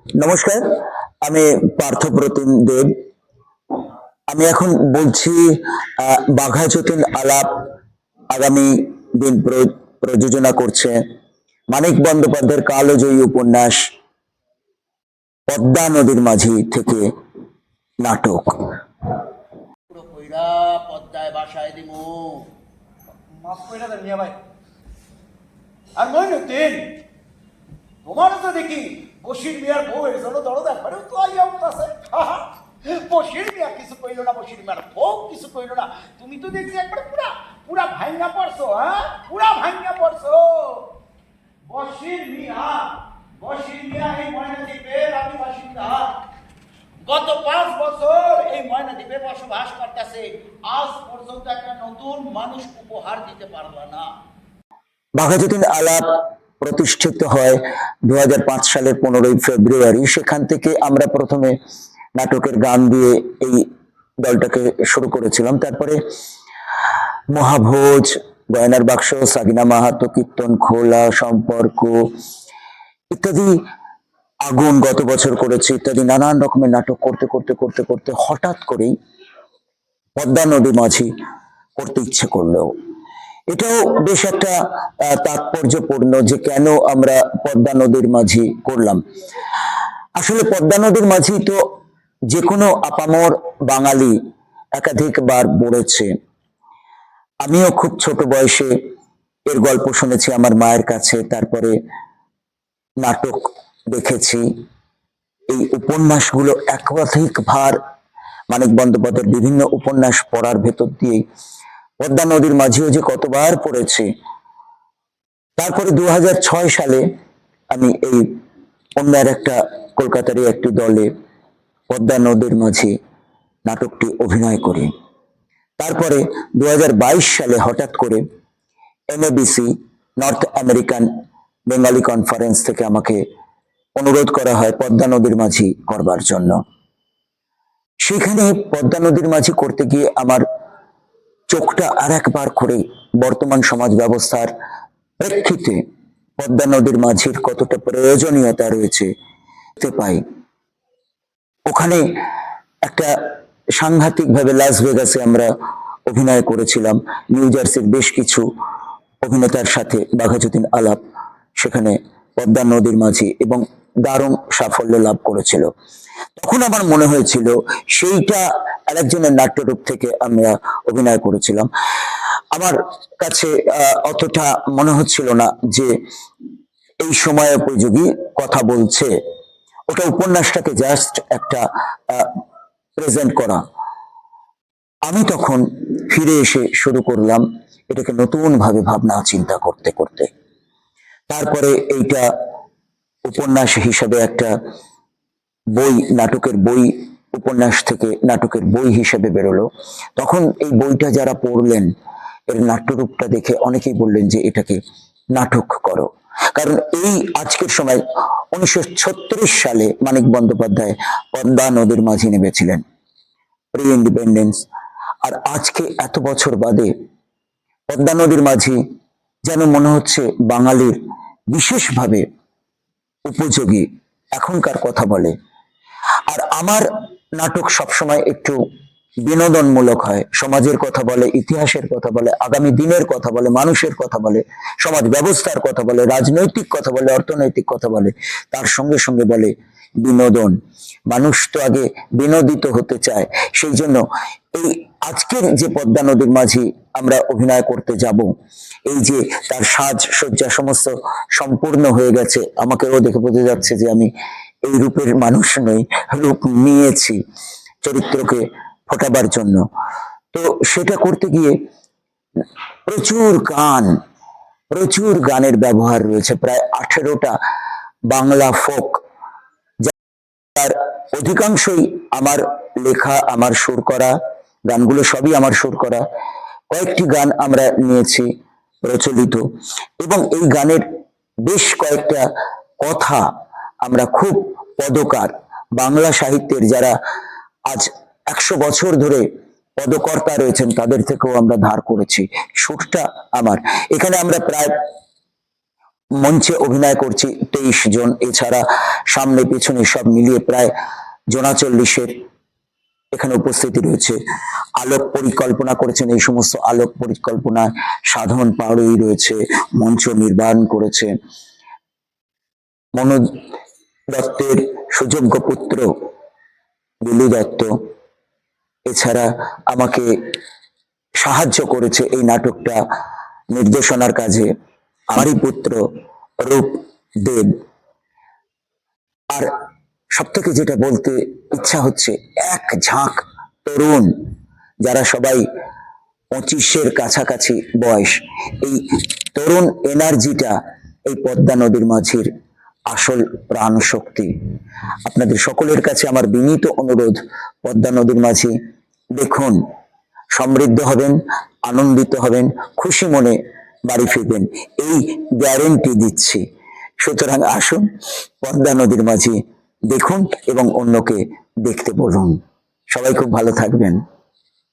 নমস্কার, আমি পার্থপ্রতিম দেব। আমি এখন বলছি বাঘা যতীন আলাপ আগামী দিন প্রযোজনা করছে মানিক বন্দ্যোপাধ্যায়ের কালজয়ী উপন্যাস পদ্মা নদীর মাঝি থেকে নাটক। পুরো কইরা পদ্মায় বাসায় দিমু। মাফ কইরা দেন মিয়া ভাই। আর মইনুদ্দিন, তোমারও তো দেখি বশির মিয়ার বউ হয়েছে, দরদ একবারেও তো আইয়া উঠতেছে। বশির মিয়া কিছু কইল না, বশির মিয়ার বউ কিছু কইল না, তুমি তো দেখছি একবার পুরা পুরা ভাঙ্গা পড়ছো। হ্যাঁ, পুরা ভাঙ্গা পড়ছো। বশির মিয়া, বশির মিয়া এই ময়নাদ্বীপের আমি বাসিন্দা। গত 5 বছর এই ময়নাদ্বীপে বসবাস করতেছে, আজ পর্যন্ত একটা নতুন মানুষ উপহার দিতে পারলো না। বাঘা যতীন আলাপ প্রতিষ্ঠিত হয় 2005 সালের 15ই ফেব্রুয়ারি। সেখান থেকে আমরা প্রথমে নাটকের গান দিয়ে এই দলটাকে শুরু করেছিলাম। তারপরে মহাভোজ, গয়নার বাক্স, সাগিনা মাহাতো, কীর্তন খোলা, সম্পর্ক ইত্যাদি, আগুন গত বছর করেছি ইত্যাদি নানান রকমের নাটক করতে করতে করতে করতে হঠাৎ করেই পদ্মা নদী মাঝি করতে ইচ্ছে করলো। এটাও বেশ একটা তাৎপর্যপূর্ণ যে কেন আমরা পদ্মা নদীর মাঝি করলাম। আসলে পদ্মা নদীর মাঝি তো যে কোনো আপামর বাঙালি একাধিকবার পড়েছে। আমিও খুব ছোট বয়সে এর গল্প শুনেছি আমার মায়ের কাছে, তারপরে নাটক দেখেছি। এই উপন্যাসগুলো একাধিকবার মানিক বন্দ্যোপাধ্যায়ের বিভিন্ন উপন্যাস পড়ার ভেতর দিয়ে পদ্মা নদীর মাঝিও যে কতবার পড়েছি। তারপরে 2006 সালে আমি এই অন্য একটা কলকাতারই একটি দলে পদ্মা নদীর মাঝি নাটকটি অভিনয় করি। তারপরে 2022 সালে হঠাৎ করে NABC north American Bengali conference থেকে আমাকে অনুরোধ করা হয় পদ্মা নদীর মাঝি করবার জন্য। সেখানে পদ্মা নদীর মাঝি করতে গিয়ে আমার চোখটা আর একবার করে বর্তমান সমাজ ব্যবস্থার প্রেক্ষিতে পদ্মা নদীর মাঝির কতটা প্রয়োজনীয়তা রয়েছে পাই। ওখানে একটা সাংঘাতিক ভাবে লাস ভেগাসে আমরা অভিনয় করেছিলাম নিউ জার্সির বেশ কিছু অভিনেতার সাথে বাঘা যতীন আলাপ সেখানে পদ্মা নদীর মাঝি এবং দারুণ সাফল্য লাভ করেছিল। তখন আমার মনে হয়েছিল সেইটা আরেকজনের নাট্যরূপ থেকে আমরা অভিনয় করেছিলাম। আমার কাছে অতটা মনে হচ্ছিল না যে এই সময় উপযোগী কথা বলছে, ওটা উপন্যাসটাকে জাস্ট একটা প্রেজেন্ট করা। আমি তখন ফিরে এসে শুরু করলাম এটাকে নতুন ভাবে ভাবনা চিন্তা করতে করতে। তারপরে এইটা উপন্যাস হিসাবে একটা বই, নাটকের বই, উপন্যাস থেকে নাটকের বই হিসেবে বেরোলো। তখন এই বইটা যারা পড়লেন, এর নাট্যরূপটা দেখে অনেকেই বললেন যে এটাকে নাটক করো। কারণ এই আজকের সময় 1936 সালে মানিক বন্দ্যোপাধ্যায় পদ্মা নদীর মাঝি নেমেছিলেন, প্রি ইন্ডিপেন্ডেন্স। আর আজকে এত বছর বাদে পদ্মা নদীর মাঝি যেন মনে হচ্ছে বাঙালির বিশেষভাবে উপযোগী, এখনকার কথা বলে। আর আমার নাটক সবসময় একটু বিনোদনমূলক হয়, সমাজের কথা বলে, ইতিহাসের কথা বলে, আগামী দিনের কথা বলে, মানুষের কথা বলে, সমাজ ব্যবস্থার কথা বলে, রাজনৈতিক কথা বলে, অর্থনৈতিক কথা বলে, তার সঙ্গে সঙ্গে বলে বিনোদন। মানুষ তো আগে বিনোদিত হতে চায়। সেই জন্য এই আজকের যে পদ্মা নদীর মাঝি আমরা অভিনয় করতে যাব, এই যে তার সাজ সজ্জা সমস্ত সম্পূর্ণ হয়ে গেছে, আমাকেও দেখে বোঝা যাচ্ছে যে আমি এই রূপের মানুষ নই, রূপ নিয়েছি চরিত্রকে ফোটাবার জন্য। তো সেটা করতে গিয়ে প্রচুর গান, প্রচুর গানের ব্যবহার রয়েছে, প্রায় 18টা বাংলা ফোক, যার অধিকাংশই আমার লেখা, আমার সুর করা গানগুলো সবই আমার সুর করা। কয়েকটি গান আমরা নিয়েছি প্রচলিত, এবং এই গানের বেশ কয়েকটা কথা আমরা খুব পদকার বাংলা সাহিত্যের যারা আজ 100 বছর ধরে পদকর্তা রয়েছেন তাদের থেকেও আমরা ধার করেছি। সুরটা আমার। এখানে আমরা প্রায় মঞ্চে অভিনয় করছি 23 জন, এছাড়া সামনে পিছনে সব মিলিয়ে প্রায় 40 এখানে উপস্থিতি রয়েছে। আলোক পরিকল্পনা করেছেন, এই সমস্ত আলোক পরিকল্পনা সাধন পাড়ুই রয়েছে, মঞ্চ নির্মাণ করেছে মনোজ দত্তের সুযোগ্য পুত্র বিলু দত্ত। এছাড়া আমাকে সাহায্য করেছে এই নাটকটা নির্দেশনার কাজে আমারই পুত্র রূপ দেব। আর সব থেকে যেটা বলতে ইচ্ছা হচ্ছে, এক ঝাঁক তরুণ যারা সবাই 25-এর কাছাকাছি বয়স, এই তরুণ এনার্জিটা এই পদ্মা নদীর মাঝির আসল প্রাণ শক্তি। আপনাদের সকলের কাছে আমার বিনীত অনুরোধ, পদ্মা নদীর মাঝি দেখুন, সমৃদ্ধ হবেন, আনন্দিত হবেন, খুশি মনে বাড়ি ফিরবেন, এই গ্যারেন্টি দিচ্ছি। সুতরাং আসুন, পদ্মা নদীর মাঝি দেখুন এবং অন্যকে দেখতে বলুন। সবাই খুব ভালো থাকবেন।